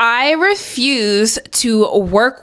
I refuse to work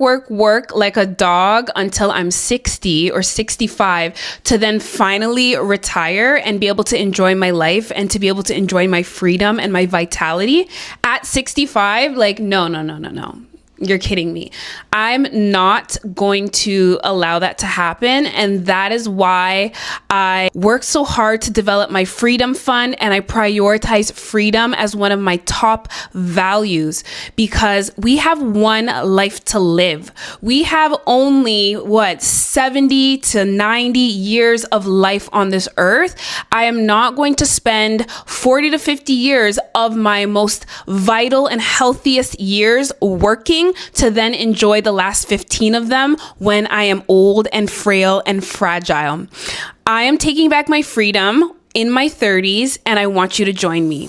like a dog until I'm 60 or 65 to then finally retire and be able to enjoy my life and to be able to enjoy my freedom and my vitality at 65. Like, no. You're kidding me. I'm not going to allow that to happen. And that is why I work so hard to develop my freedom fund, and I prioritize freedom as one of my top values, because we have one life to live. We have only 70 to 90 years of life on this earth. I am not going to spend 40 to 50 years of my most vital and healthiest years working to then enjoy the last 15 of them when I am old and frail and fragile. I am taking back my freedom in my 30s, and I want you to join me.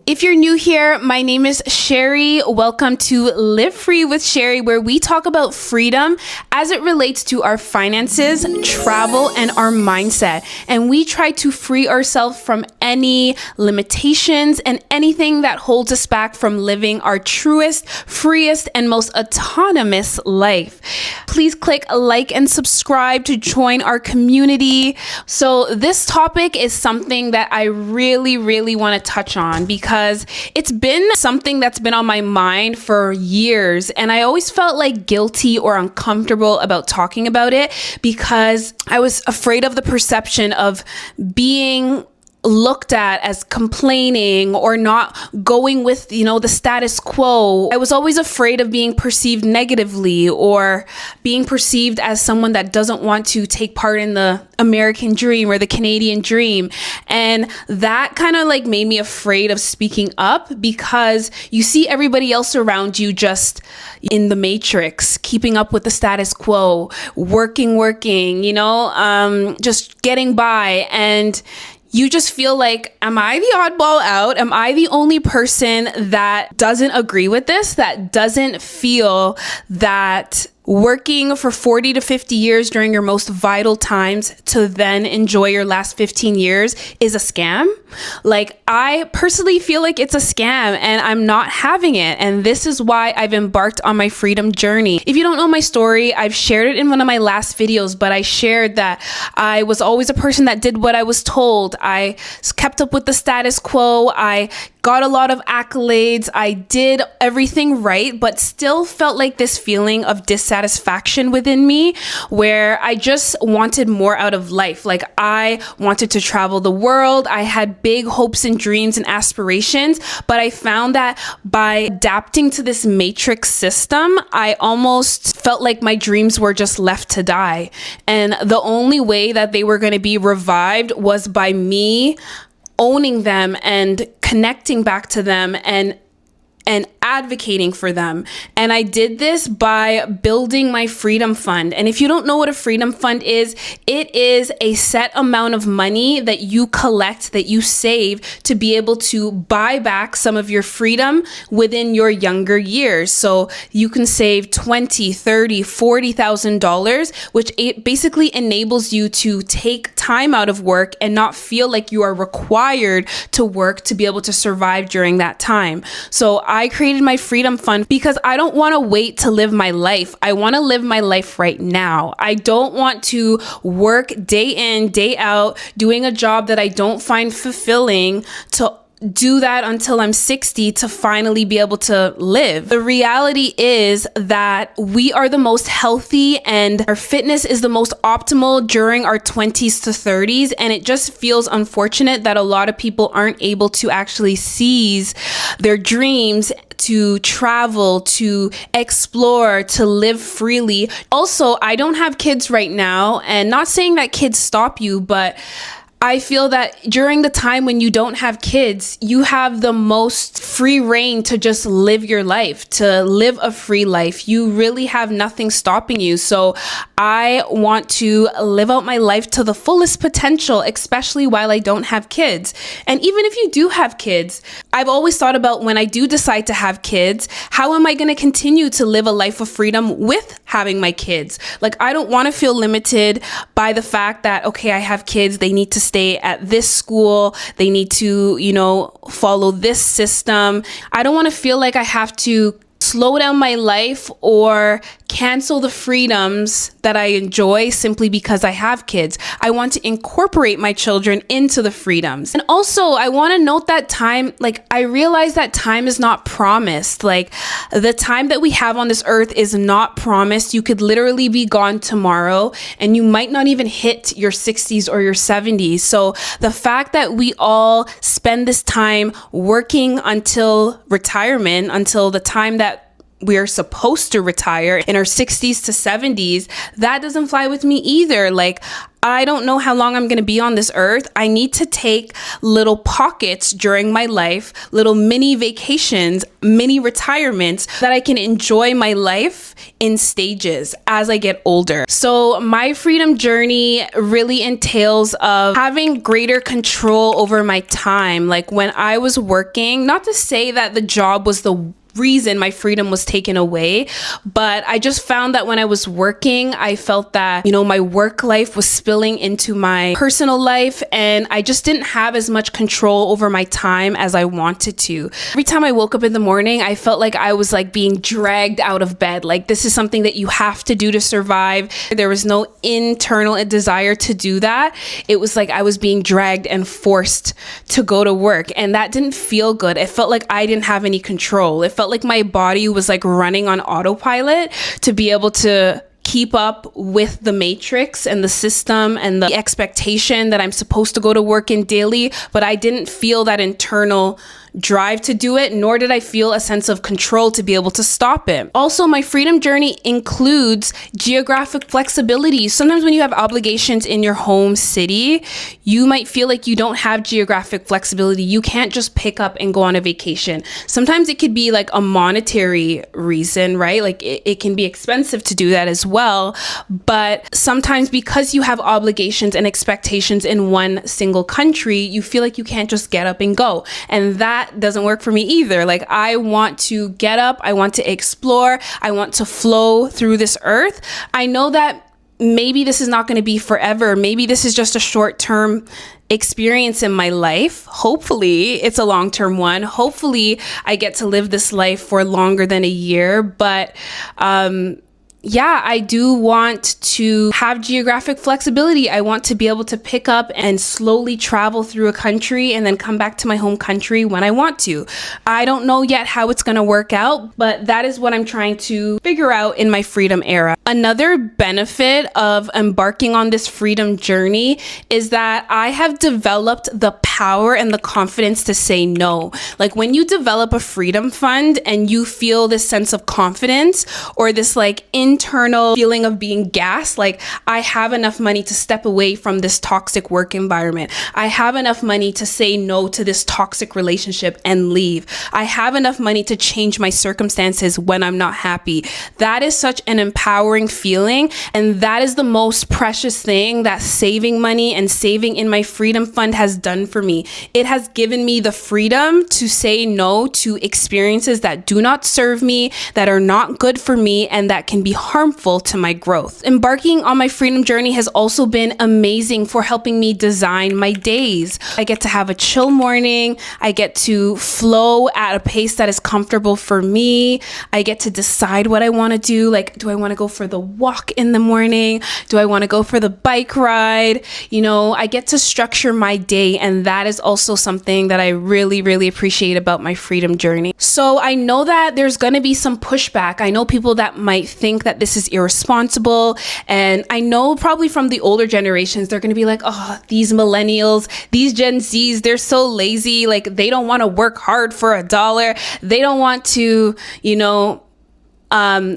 If you're new here, my name is Sherry. Welcome to Live Free with Sherry, where we talk about freedom as it relates to our finances, travel, and our mindset. And we try to free ourselves from any limitations and anything that holds us back from living our truest, freest, and most autonomous life. Please click like and subscribe to join our community. So this topic is something that I really want to touch on, because it's been something that's been on my mind for years, and I always felt like guilty or uncomfortable about talking about it because I was afraid of the perception of being looked at as complaining or not going with, the status quo. I was always afraid of being perceived negatively or being perceived as someone that doesn't want to take part in the American dream or the Canadian dream. And that kind of made me afraid of speaking up, because you see everybody else around you just in the matrix, keeping up with the status quo, working, just getting by. And you just feel like, am I the oddball out? Am I the only person that doesn't agree with this, that doesn't feel that working for 40 to 50 years during your most vital times to then enjoy your last 15 years is a scam? I personally feel like it's a scam, and I'm not having it. And this is why I've embarked on my freedom journey. If you don't know my story, I've shared it in one of my last videos, but I shared that I was always a person that did what I was told. I kept up with the status quo. I got a lot of accolades. I did everything right, but still felt like this feeling of dissatisfaction within me, where I just wanted more out of life. I wanted to travel the world. I had big hopes and dreams and aspirations, but I found that by adapting to this matrix system, I almost felt like my dreams were just left to die. And the only way that they were going to be revived was by me owning them and connecting back to them and advocating for them. And I did this by building my freedom fund. And if you don't know what a freedom fund is, it is a set amount of money that you collect, that you save to be able to buy back some of your freedom within your younger years. So you can save $20,000, $30,000, $40,000, which it basically enables you to take time out of work and not feel like you are required to work to be able to survive during that time. So I created my freedom fund because I don't want to wait to live my life. I want to live my life right now. I don't want to work day in, day out, doing a job that I don't find fulfilling, to do that until I'm 60 to finally be able to live. The reality is that we are the most healthy and our fitness is the most optimal during our 20s to 30s. And it just feels unfortunate that a lot of people aren't able to actually seize their dreams, to travel, to explore, to live freely. Also, I don't have kids right now, and not saying that kids stop you, but I feel that during the time when you don't have kids, you have the most free reign to just live your life, to live a free life. You really have nothing stopping you. So I want to live out my life to the fullest potential, especially while I don't have kids. And even if you do have kids, I've always thought about when I do decide to have kids, how am I going to continue to live a life of freedom with having my kids? Like, I don't want to feel limited by the fact that, okay, I have kids, they need to stay at this school, they need to, follow this system. I don't want to feel like I have to slow down my life or cancel the freedoms that I enjoy simply because I have kids. I want to incorporate my children into the freedoms. And also, I want to note that time, I realize that time is not promised. The time that we have on this earth is not promised. You could literally be gone tomorrow and you might not even hit your 60s or your 70s. So the fact that we all spend this time working until retirement, until the time that we are supposed to retire in our 60s to 70s, that doesn't fly with me either. I don't know how long I'm going to be on this earth. I need to take little pockets during my life, little mini vacations, mini retirements, that I can enjoy my life in stages as I get older. So my freedom journey really entails of having greater control over my time. When I was working, not to say that the job was the reason my freedom was taken away, but I just found that when I was working, I felt that, my work life was spilling into my personal life, and I just didn't have as much control over my time as I wanted to. Every time I woke up in the morning, I felt like I was being dragged out of bed. This is something that you have to do to survive. There was no internal desire to do that. It was like I was being dragged and forced to go to work, and that didn't feel good. It felt like I didn't have any control. It felt like my body was running on autopilot to be able to keep up with the matrix and the system and the expectation that I'm supposed to go to work in daily, but I didn't feel that internal drive to do it, nor did I feel a sense of control to be able to stop it. Also, my freedom journey includes geographic flexibility. Sometimes when you have obligations in your home city, you might feel like you don't have geographic flexibility. You can't just pick up and go on a vacation. Sometimes it could be a monetary reason, right? It can be expensive to do that as well. But sometimes because you have obligations and expectations in one single country, you feel like you can't just get up and go. And that doesn't work for me either. I want to get up, I want to explore, I want to flow through this earth. I know that maybe this is not going to be forever. Maybe this is just a short-term experience in my life. Hopefully it's a long-term one. Hopefully I get to live this life for longer than a year. But I do want to have geographic flexibility. I want to be able to pick up and slowly travel through a country and then come back to my home country when I want to. I don't know yet how it's going to work out, but that is what I'm trying to figure out in my freedom era. Another benefit of embarking on this freedom journey is that I have developed the power and the confidence to say no. When you develop a freedom fund and you feel this sense of confidence or this internal feeling of being gassed, I have enough money to step away from this toxic work environment. I have enough money to say no to this toxic relationship and leave. I have enough money to change my circumstances when I'm not happy. That is such an empowering feeling, and that is the most precious thing that saving money and saving in my freedom fund has done for me. It has given me the freedom to say no to experiences that do not serve me, that are not good for me, and that can be harmful to my growth. Embarking on my freedom journey has also been amazing for helping me design my days. I get to have a chill morning. I get to flow at a pace that is comfortable for me. I get to decide what I want to do. Do I want to go for the walk in the morning? Do I want to go for the bike ride? I get to structure my day, and that is also something that I really, really appreciate about my freedom journey. So I know that there's going to be some pushback. I know people that might think that this is irresponsible. And I know probably from the older generations, they're going to be like, oh, these millennials, these Gen Zs, they're so lazy. They don't want to work hard for $1. They don't want to,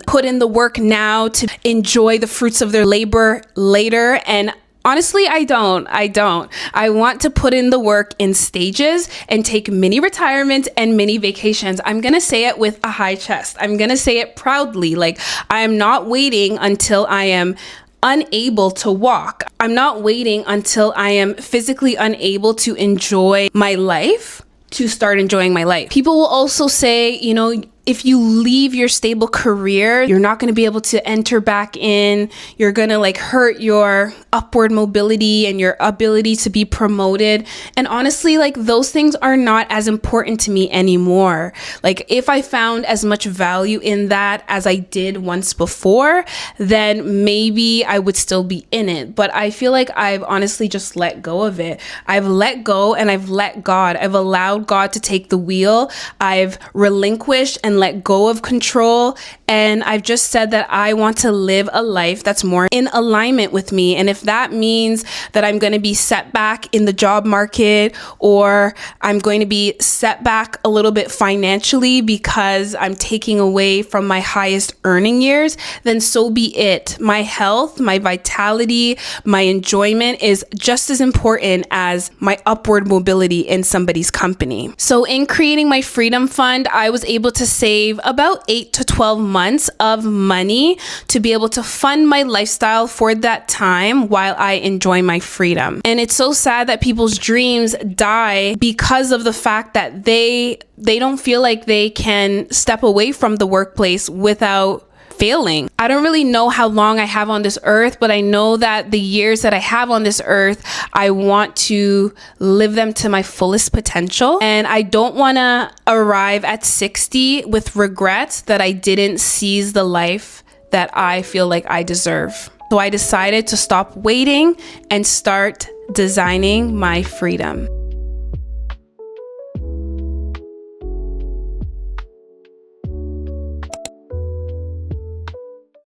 put in the work now to enjoy the fruits of their labor later. And honestly, I don't. I want to put in the work in stages and take mini retirement and mini vacations. I'm going to say it with a high chest. I'm going to say it proudly. I am not waiting until I am unable to walk. I'm not waiting until I am physically unable to enjoy my life to start enjoying my life. People will also say, if you leave your stable career, you're not going to be able to enter back in. You're going to hurt your upward mobility and your ability to be promoted. And honestly, those things are not as important to me anymore. If I found as much value in that as I did once before, then maybe I would still be in it. But I feel like I've honestly just let go of it. I've let go and I've let God. I've allowed God to take the wheel. I've relinquished and let go of control. And I've just said that I want to live a life that's more in alignment with me. And if that means that I'm going to be set back in the job market, or I'm going to be set back a little bit financially because I'm taking away from my highest earning years, then so be it. My health, my vitality, my enjoyment is just as important as my upward mobility in somebody's company. So in creating my freedom fund, I was able to save about 8 to 12 months of money to be able to fund my lifestyle for that time while I enjoy my freedom. And it's so sad that people's dreams die because of the fact that they don't feel like they can step away from the workplace without failing. I don't really know how long I have on this earth, but I know that the years that I have on this earth, I want to live them to my fullest potential. And I don't want to arrive at 60 with regrets that I didn't seize the life that I feel like I deserve. So I decided to stop waiting and start designing my freedom.